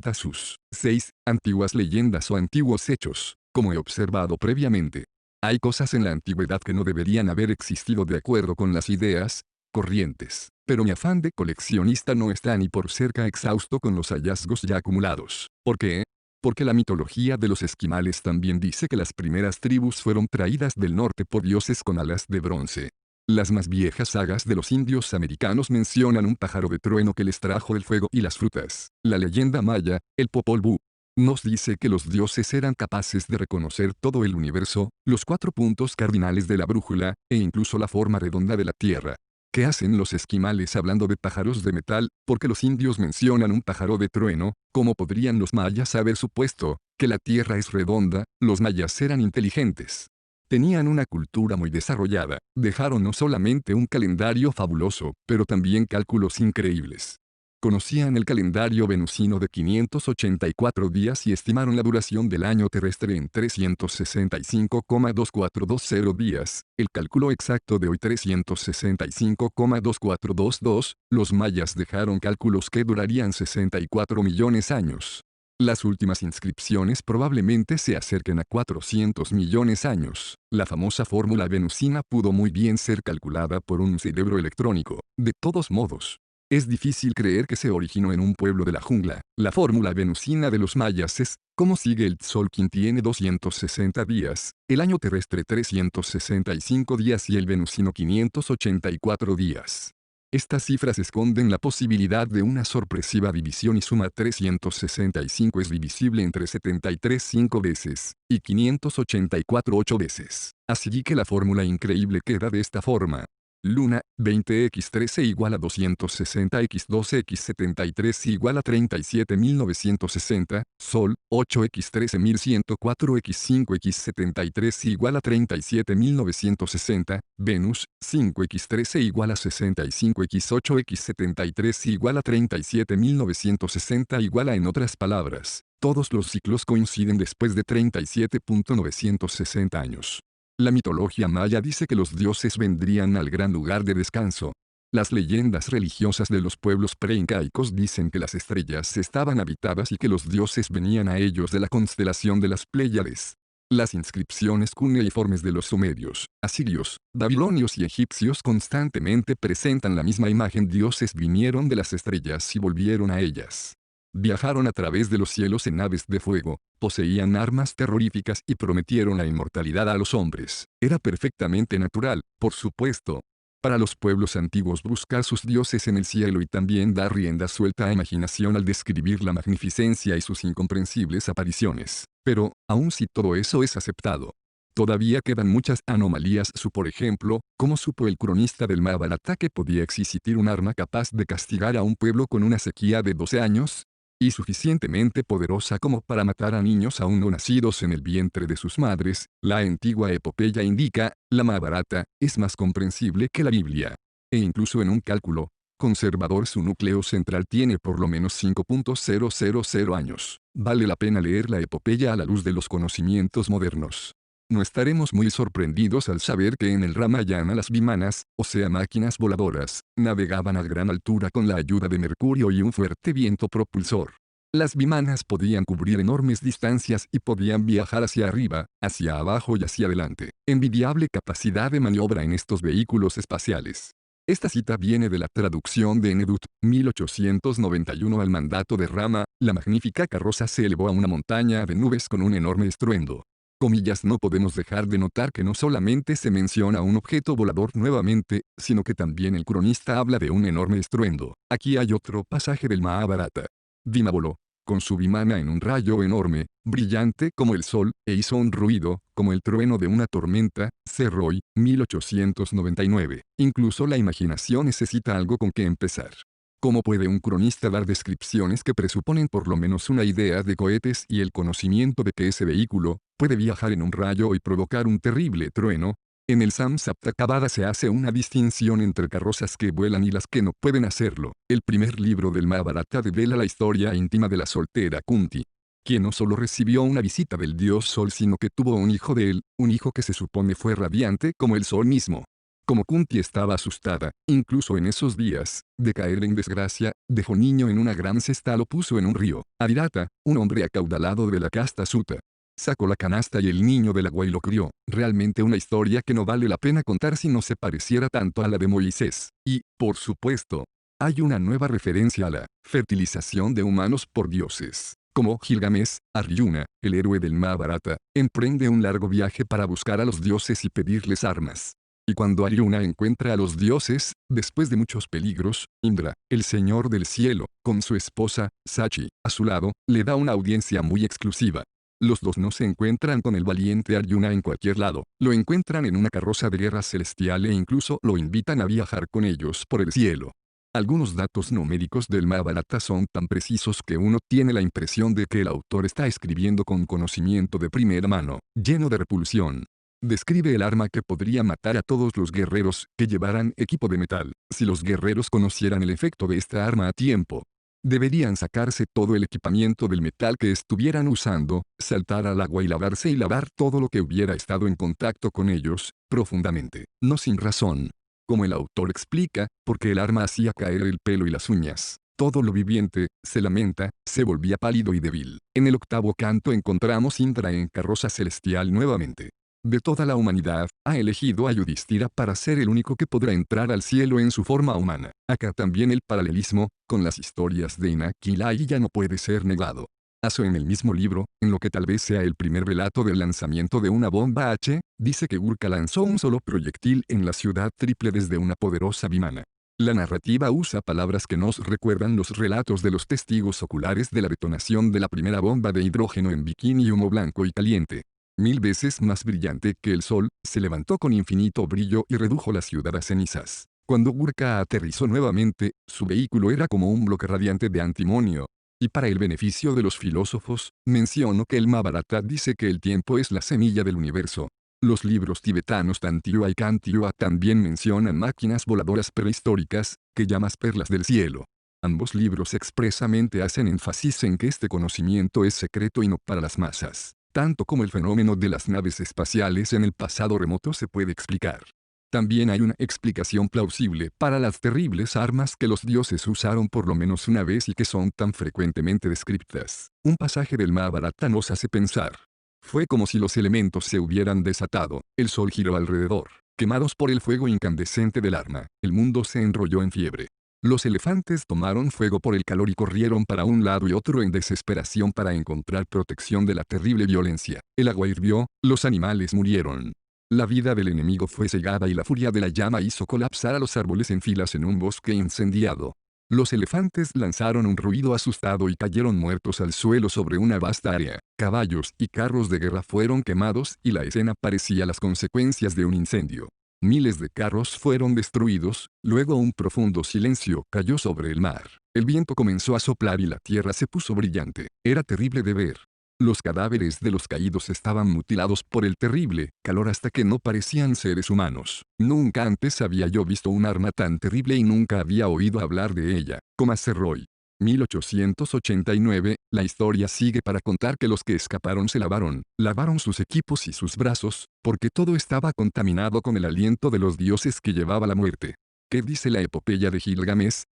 cuenta sus 6 antiguas leyendas o antiguos hechos, como he observado previamente. Hay cosas en la antigüedad que no deberían haber existido de acuerdo con las ideas corrientes, pero mi afán de coleccionista no está ni por cerca exhausto con los hallazgos ya acumulados. ¿Por qué? Porque la mitología de los esquimales también dice que las primeras tribus fueron traídas del norte por dioses con alas de bronce. Las más viejas sagas de los indios americanos mencionan un pájaro de trueno que les trajo el fuego y las frutas. La leyenda maya, el Popol Vuh, nos dice que los dioses eran capaces de reconocer todo el universo, los 4 puntos cardinales de la brújula, e incluso la forma redonda de la Tierra. ¿Qué hacen los esquimales hablando de pájaros de metal? Porque los indios mencionan un pájaro de trueno. ¿Cómo podrían los mayas haber supuesto que la Tierra es redonda? Los mayas eran inteligentes. Tenían una cultura muy desarrollada. Dejaron no solamente un calendario fabuloso, pero también cálculos increíbles. Conocían el calendario venusino de 584 días y estimaron la duración del año terrestre en 365,2420 días, el cálculo exacto de hoy 365,2422, los mayas dejaron cálculos que durarían 64 millones años. Las últimas inscripciones probablemente se acerquen a 400 millones años. La famosa fórmula venusina pudo muy bien ser calculada por un cerebro electrónico. De todos modos, es difícil creer que se originó en un pueblo de la jungla. La fórmula venusina de los mayas es, ¿cómo sigue el Tzolk'in tiene 260 días, el año terrestre 365 días y el venusino 584 días. Estas cifras esconden la posibilidad de una sorpresiva división y suma 365 es divisible entre 73 5 veces, y 584 8 veces. Así que la fórmula increíble queda de esta forma. Luna, 20x13 igual a 260x12x73 igual a 37.960, Sol, 8x13.104x5x73 igual a 37.960, Venus, 5x13 igual a 65x8x73 igual a 37.960 igual a en otras palabras, todos los ciclos coinciden después de 37.960 años. La mitología maya dice que los dioses vendrían al gran lugar de descanso. Las leyendas religiosas de los pueblos preincaicos dicen que las estrellas estaban habitadas y que los dioses venían a ellos de la constelación de las Pléyades. Las inscripciones cuneiformes de los sumerios, asirios, babilonios y egipcios constantemente presentan la misma imagen: dioses vinieron de las estrellas y volvieron a ellas. Viajaron a través de los cielos en naves de fuego, poseían armas terroríficas y prometieron la inmortalidad a los hombres. Era perfectamente natural, por supuesto, para los pueblos antiguos buscar sus dioses en el cielo y también dar rienda suelta a imaginación al describir la magnificencia y sus incomprensibles apariciones. Pero, aun si todo eso es aceptado, todavía quedan muchas anomalías. Por ejemplo, ¿cómo supo el cronista del Mahabharata que podía existir un arma capaz de castigar a un pueblo con una sequía de 12 años? Y suficientemente poderosa como para matar a niños aún no nacidos en el vientre de sus madres. La antigua epopeya indica, la Mahabharata es más comprensible que la Biblia. E incluso en un cálculo conservador su núcleo central tiene por lo menos 5.000 años. Vale la pena leer la epopeya a la luz de los conocimientos modernos. No estaremos muy sorprendidos al saber que en el Ramayana las vimanas, o sea máquinas voladoras, navegaban a gran altura con la ayuda de Mercurio y un fuerte viento propulsor. Las vimanas podían cubrir enormes distancias y podían viajar hacia arriba, hacia abajo y hacia adelante. Envidiable capacidad de maniobra en estos vehículos espaciales. Esta cita viene de la traducción de Enedut, 1891. Al mandato de Rama, la magnífica carroza se elevó a una montaña de nubes con un enorme estruendo. Comillas, no podemos dejar de notar que no solamente se menciona un objeto volador nuevamente, sino que también el cronista habla de un enorme estruendo. Aquí hay otro pasaje del Mahabharata. Bhima voló, con su vimana en un rayo enorme, brillante como el sol, e hizo un ruido, como el trueno de una tormenta. C. Roy, 1899. Incluso la imaginación necesita algo con que empezar. ¿Cómo puede un cronista dar descripciones que presuponen por lo menos una idea de cohetes y el conocimiento de que ese vehículo puede viajar en un rayo y provocar un terrible trueno? En el Samsaptakavada se hace una distinción entre carrozas que vuelan y las que no pueden hacerlo. El primer libro del Mahabharata devela la historia íntima de la soltera Kunti, quien no solo recibió una visita del dios Sol sino que tuvo un hijo de él, un hijo que se supone fue radiante como el Sol mismo. Como Kunti estaba asustada, incluso en esos días, de caer en desgracia, dejó niño en una gran cesta, lo puso en un río. Adirata, un hombre acaudalado de la casta Sutta, sacó la canasta y el niño del agua y lo crió. Realmente una historia que no vale la pena contar si no se pareciera tanto a la de Moisés. Y, por supuesto, hay una nueva referencia a la fertilización de humanos por dioses. Como Gilgamesh, Aryuna, el héroe del Mahabharata, emprende un largo viaje para buscar a los dioses y pedirles armas. Y cuando Aryuna encuentra a los dioses, después de muchos peligros, Indra, el señor del cielo, con su esposa, Sachi, a su lado, le da una audiencia muy exclusiva. Los dos no se encuentran con el valiente Aryuna en cualquier lado, lo encuentran en una carroza de guerra celestial e incluso lo invitan a viajar con ellos por el cielo. Algunos datos numéricos del Mahabharata son tan precisos que uno tiene la impresión de que el autor está escribiendo con conocimiento de primera mano, lleno de repulsión. Describe el arma que podría matar a todos los guerreros que llevaran equipo de metal. Si los guerreros conocieran el efecto de esta arma a tiempo, deberían sacarse todo el equipamiento del metal que estuvieran usando, saltar al agua y lavar todo lo que hubiera estado en contacto con ellos, profundamente. No sin razón. Como el autor explica, porque el arma hacía caer el pelo y las uñas. Todo lo viviente, se lamenta, se volvía pálido y débil. En el octavo canto encontramos Indra en carroza celestial nuevamente. De toda la humanidad, ha elegido a Yudhishthira para ser el único que podrá entrar al cielo en su forma humana. Acá también el paralelismo, con las historias de Inaki ya no puede ser negado. Aso en el mismo libro, en lo que tal vez sea el primer relato del lanzamiento de una bomba H, dice que Urka lanzó un solo proyectil en la ciudad triple desde una poderosa vimana. La narrativa usa palabras que nos recuerdan los relatos de los testigos oculares de la detonación de la primera bomba de hidrógeno en bikini humo blanco y caliente. 1000 veces más brillante que el sol, se levantó con infinito brillo y redujo la ciudad a cenizas. Cuando Urka aterrizó nuevamente, su vehículo era como un bloque radiante de antimonio. Y para el beneficio de los filósofos, menciono que el Mahabharata dice que el tiempo es la semilla del universo. Los libros tibetanos Tantiua y Kantiua también mencionan máquinas voladoras prehistóricas, que llamas perlas del cielo. Ambos libros expresamente hacen énfasis en que este conocimiento es secreto y no para las masas, tanto como el fenómeno de las naves espaciales en el pasado remoto se puede explicar. También hay una explicación plausible para las terribles armas que los dioses usaron por lo menos una vez y que son tan frecuentemente descritas. Un pasaje del Mahabharata nos hace pensar. Fue como si los elementos se hubieran desatado, el sol giró alrededor. Quemados por el fuego incandescente del arma, el mundo se enrolló en fiebre. Los elefantes tomaron fuego por el calor y corrieron para un lado y otro en desesperación para encontrar protección de la terrible violencia. El agua hirvió, los animales murieron. La vida del enemigo fue cegada y la furia de la llama hizo colapsar a los árboles en filas en un bosque incendiado. Los elefantes lanzaron un ruido asustado y cayeron muertos al suelo sobre una vasta área. Caballos y carros de guerra fueron quemados y la escena parecía las consecuencias de un incendio. Miles de carros fueron destruidos, luego un profundo silencio cayó sobre el mar. El viento comenzó a soplar y la tierra se puso brillante. Era terrible de ver. Los cadáveres de los caídos estaban mutilados por el terrible calor hasta que no parecían seres humanos. Nunca antes había yo visto un arma tan terrible y nunca había oído hablar de ella. Serroy. 1889, la historia sigue para contar que los que escaparon se lavaron sus equipos y sus brazos, porque todo estaba contaminado con el aliento de los dioses que llevaba la muerte. ¿Qué dice la epopeya de Gilgamesh?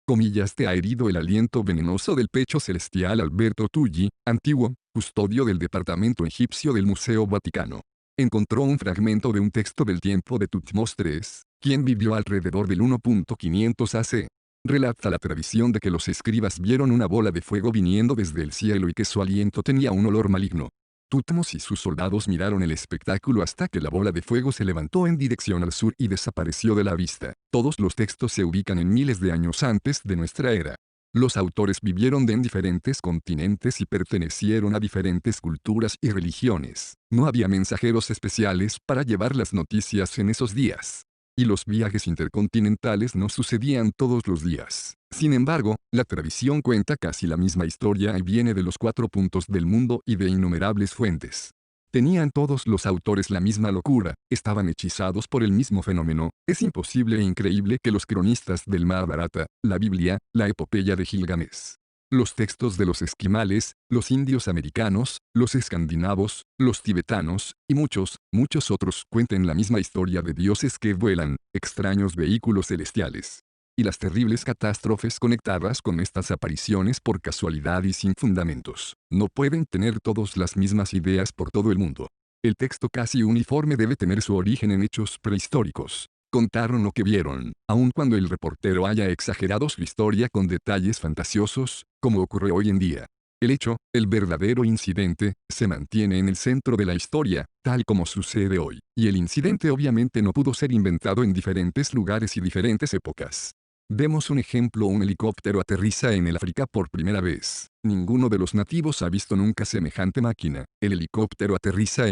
Te ha herido el aliento venenoso del pecho celestial Alberto Tulli, antiguo custodio del departamento egipcio del Museo Vaticano. Encontró un fragmento de un texto del tiempo de Tutmos III, quien vivió alrededor del 1.500 AC. Relata la tradición de que los escribas vieron una bola de fuego viniendo desde el cielo y que su aliento tenía un olor maligno. Tutmos y sus soldados miraron el espectáculo hasta que la bola de fuego se levantó en dirección al sur y desapareció de la vista. Todos los textos se ubican en miles de años antes de nuestra era. Los autores vivieron en diferentes continentes y pertenecieron a diferentes culturas y religiones. No había mensajeros especiales para llevar las noticias en esos días. Y los viajes intercontinentales no sucedían todos los días. Sin embargo, la tradición cuenta casi la misma historia y viene de los 4 puntos del mundo y de innumerables fuentes. Tenían todos los autores la misma locura, estaban hechizados por el mismo fenómeno. Es imposible e increíble que los cronistas del Mahabharata, la Biblia, la epopeya de Gilgamesh, Los textos de los esquimales, los indios americanos, los escandinavos, los tibetanos, y muchos otros cuentan la misma historia de dioses que vuelan, extraños vehículos celestiales. Y las terribles catástrofes conectadas con estas apariciones por casualidad y sin fundamentos, no pueden tener todos las mismas ideas por todo el mundo. El texto casi uniforme debe tener su origen en hechos prehistóricos. Contaron lo que vieron, aun cuando el reportero haya exagerado su historia con detalles fantasiosos, como ocurre hoy en día. El hecho, el verdadero incidente, se mantiene en el centro de la historia, tal como sucede hoy. Y el incidente obviamente no pudo ser inventado en diferentes lugares y diferentes épocas. Demos un ejemplo: un helicóptero aterriza en el África por primera vez. Ninguno de los nativos ha visto nunca semejante máquina. El helicóptero aterriza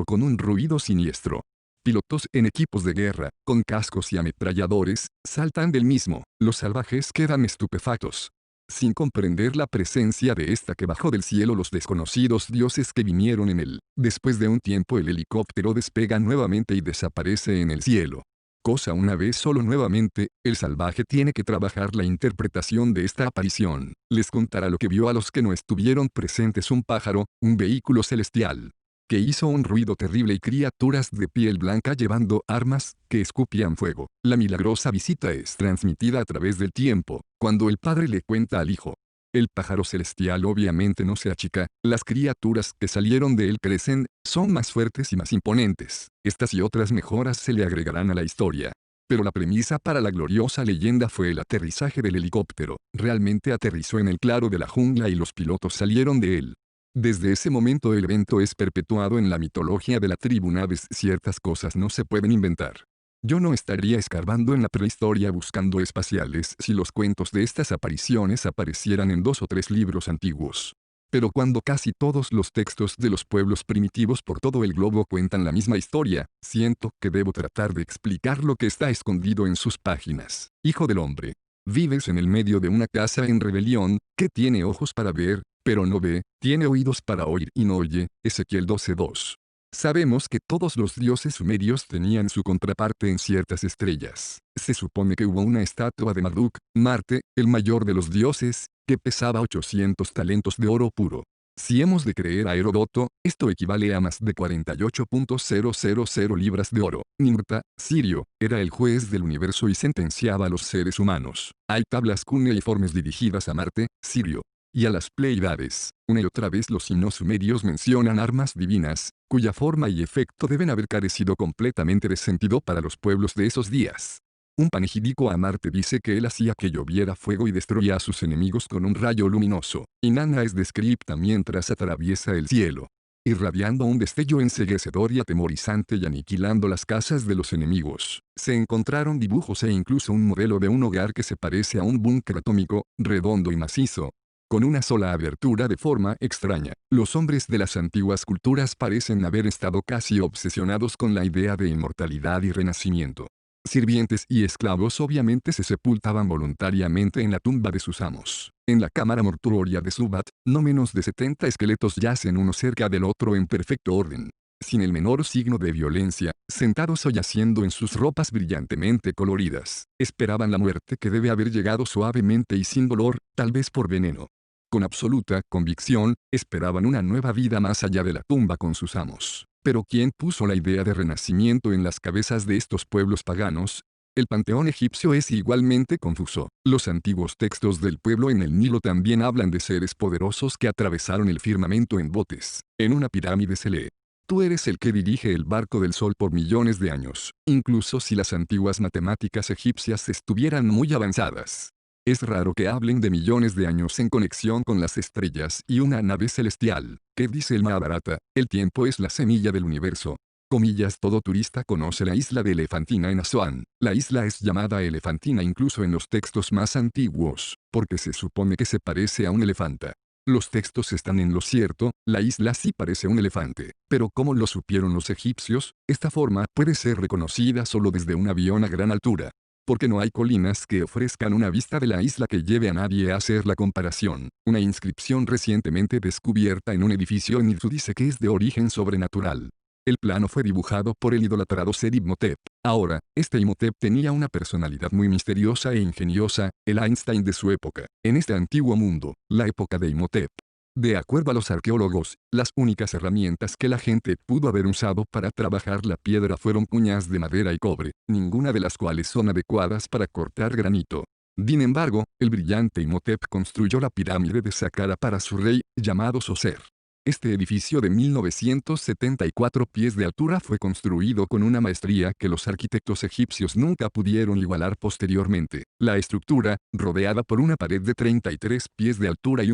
con un ruido siniestro. Pilotos en equipos de guerra, con cascos y ametralladores, saltan del mismo. Los salvajes quedan estupefactos, sin comprender la presencia de esta que bajó del cielo los desconocidos dioses que vinieron en él. Después de un tiempo el helicóptero despega nuevamente y desaparece en el cielo. Cosa una vez solo nuevamente, el salvaje tiene que trabajar la interpretación de esta aparición. Les contará lo que vio a los que no estuvieron presentes: un pájaro, un vehículo celestial, que hizo un ruido terrible, y criaturas de piel blanca llevando armas, que escupían fuego. La milagrosa visita es transmitida a través del tiempo, cuando el padre le cuenta al hijo. El pájaro celestial obviamente no se achica, las criaturas que salieron de él crecen, son más fuertes y más imponentes. Estas y otras mejoras se le agregarán a la historia. Pero la premisa para la gloriosa leyenda fue el aterrizaje del helicóptero. Realmente aterrizó en el claro de la jungla y los pilotos salieron de él. Desde ese momento el evento es perpetuado en la mitología de la tribu Naves. Ciertas cosas no se pueden inventar. Yo no estaría escarbando en la prehistoria buscando espaciales si los cuentos de estas apariciones aparecieran en 2 o 3 libros antiguos. Pero cuando casi todos los textos de los pueblos primitivos por todo el globo cuentan la misma historia, siento que debo tratar de explicar lo que está escondido en sus páginas. Hijo del hombre, vives en el medio de una casa en rebelión, que tiene ojos para ver, pero no ve, tiene oídos para oír y no oye. Ezequiel 12:2. Sabemos que todos los dioses sumerios tenían su contraparte en ciertas estrellas. Se supone que hubo una estatua de Marduk, Marte, el mayor de los dioses, que pesaba 800 talentos de oro puro. Si hemos de creer a Heródoto, esto equivale a más de 48.000 libras de oro. Ninurta, Sirio, era el juez del universo y sentenciaba a los seres humanos. Hay tablas cuneiformes dirigidas a Marte, Sirio, y a las Pleiades. Una y otra vez los himnos sumerios mencionan armas divinas, cuya forma y efecto deben haber carecido completamente de sentido para los pueblos de esos días. Un panegírico a Marte dice que él hacía que lloviera fuego y destruía a sus enemigos con un rayo luminoso. Inanna es descripta mientras atraviesa el cielo, irradiando un destello enceguecedor y atemorizante y aniquilando las casas de los enemigos. Se encontraron dibujos e incluso un modelo de un hogar que se parece a un búnker atómico, redondo y macizo, con una sola abertura de forma extraña. Los hombres de las antiguas culturas parecen haber estado casi obsesionados con la idea de inmortalidad y renacimiento. Sirvientes y esclavos obviamente se sepultaban voluntariamente en la tumba de sus amos. En la cámara mortuoria de Subat, no menos de 70 esqueletos yacen uno cerca del otro en perfecto orden, sin el menor signo de violencia, sentados o yaciendo en sus ropas brillantemente coloridas. Esperaban la muerte, que debe haber llegado suavemente y sin dolor, tal vez por veneno. Con absoluta convicción, esperaban una nueva vida más allá de la tumba con sus amos. Pero ¿quién puso la idea de renacimiento en las cabezas de estos pueblos paganos? El panteón egipcio es igualmente confuso. Los antiguos textos del pueblo en el Nilo también hablan de seres poderosos que atravesaron el firmamento en botes. En una pirámide se lee: tú eres el que dirige el barco del sol por millones de años. Incluso si las antiguas matemáticas egipcias estuvieran muy avanzadas, es raro que hablen de millones de años en conexión con las estrellas y una nave celestial. ¿Qué dice el Mahabharata? El tiempo es la semilla del universo. Comillas: todo turista conoce la isla de Elefantina en Asuán. La isla es llamada Elefantina incluso en los textos más antiguos, porque se supone que se parece a un elefanta. Los textos están en lo cierto, la isla sí parece un elefante. Pero ¿cómo lo supieron los egipcios? Esta forma puede ser reconocida solo desde un avión a gran altura, porque no hay colinas que ofrezcan una vista de la isla que lleve a nadie a hacer la comparación. Una inscripción recientemente descubierta en un edificio en Irsu dice que es de origen sobrenatural. El plano fue dibujado por el idolatrado ser Imhotep. Ahora, este Imhotep tenía una personalidad muy misteriosa e ingeniosa, el Einstein de su época. En este antiguo mundo, la época de Imhotep. De acuerdo a los arqueólogos, las únicas herramientas que la gente pudo haber usado para trabajar la piedra fueron puñas de madera y cobre, ninguna de las cuales son adecuadas para cortar granito. Sin embargo, el brillante Imhotep construyó la pirámide de Saqqara para su rey, llamado Zoser. Este edificio de 1974 pies de altura fue construido con una maestría que los arquitectos egipcios nunca pudieron igualar posteriormente. La estructura, rodeada por una pared de 33 pies de altura y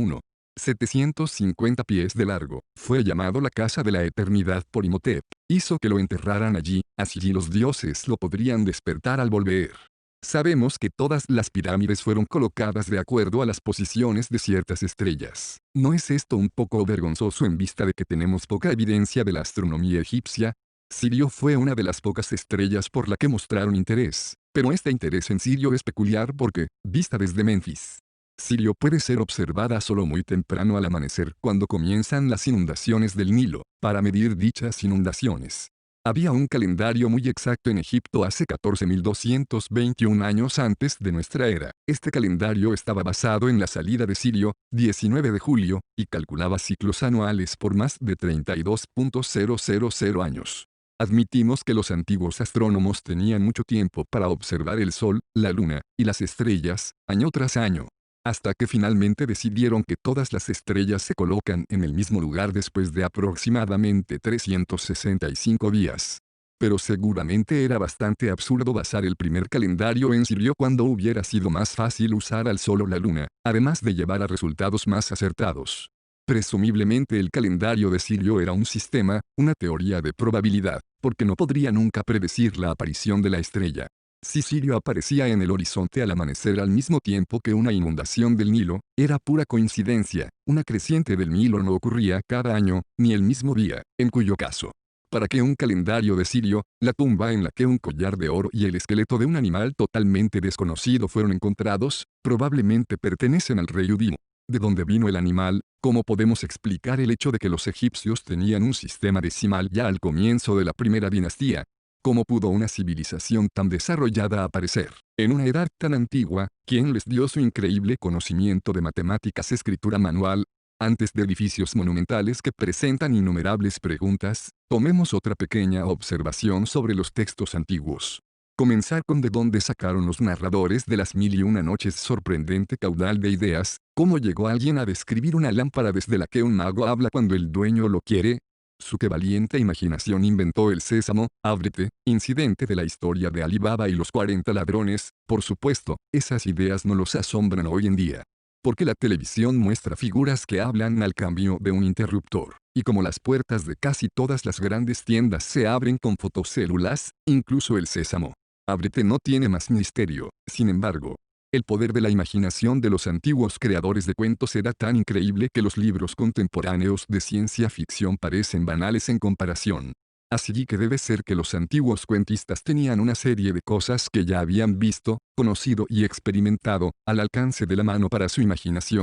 750 pies de largo, fue llamado la Casa de la Eternidad por Imhotep. Hizo que lo enterraran allí, así los dioses lo podrían despertar al volver. Sabemos que todas las pirámides fueron colocadas de acuerdo a las posiciones de ciertas estrellas. ¿No es esto un poco vergonzoso en vista de que tenemos poca evidencia de la astronomía egipcia? Sirio fue una de las pocas estrellas por la que mostraron interés, pero este interés en Sirio es peculiar porque, vista desde Menfis, Sirio puede ser observada solo muy temprano al amanecer cuando comienzan las inundaciones del Nilo. Para medir dichas inundaciones, había un calendario muy exacto en Egipto hace 14.221 años antes de nuestra era. Este calendario estaba basado en la salida de Sirio, 19 de julio, y calculaba ciclos anuales por más de 32.000 años. Admitimos que los antiguos astrónomos tenían mucho tiempo para observar el Sol, la Luna, y las estrellas, año tras año. Hasta que finalmente decidieron que todas las estrellas se colocan en el mismo lugar después de aproximadamente 365 días. Pero seguramente era bastante absurdo basar el primer calendario en Sirio cuando hubiera sido más fácil usar al Sol o la Luna, además de llevar a resultados más acertados. Presumiblemente el calendario de Sirio era un sistema, una teoría de probabilidad, porque no podría nunca predecir la aparición de la estrella. Si Sirio aparecía en el horizonte al amanecer al mismo tiempo que una inundación del Nilo, era pura coincidencia, una creciente del Nilo no ocurría cada año, ni el mismo día, en cuyo caso, para que un calendario de Sirio, la tumba en la que un collar de oro y el esqueleto de un animal totalmente desconocido fueron encontrados, probablemente pertenecen al rey Udimo. ¿De dónde vino el animal? ¿Cómo podemos explicar el hecho de que los egipcios tenían un sistema decimal ya al comienzo de la primera dinastía? ¿Cómo pudo una civilización tan desarrollada aparecer en una edad tan antigua? ¿Quién les dio su increíble conocimiento de matemáticas, escritura manual? Antes de edificios monumentales que presentan innumerables preguntas, tomemos otra pequeña observación sobre los textos antiguos. Comenzar con de dónde sacaron los narradores de las 1001 noches sorprendente caudal de ideas, cómo llegó alguien a describir una lámpara desde la que un mago habla cuando el dueño lo quiere. Su que valiente imaginación inventó el sésamo, ábrete, incidente de la historia de Ali Baba y los 40 ladrones. Por supuesto, esas ideas no los asombran hoy en día. Porque la televisión muestra figuras que hablan al cambio de un interruptor. Y como las puertas de casi todas las grandes tiendas se abren con fotocélulas, incluso el sésamo, ábrete no tiene más misterio. Sin embargo, el poder de la imaginación de los antiguos creadores de cuentos era tan increíble que los libros contemporáneos de ciencia ficción parecen banales en comparación. Así que debe ser que los antiguos cuentistas tenían una serie de cosas que ya habían visto, conocido y experimentado, al alcance de la mano para su imaginación.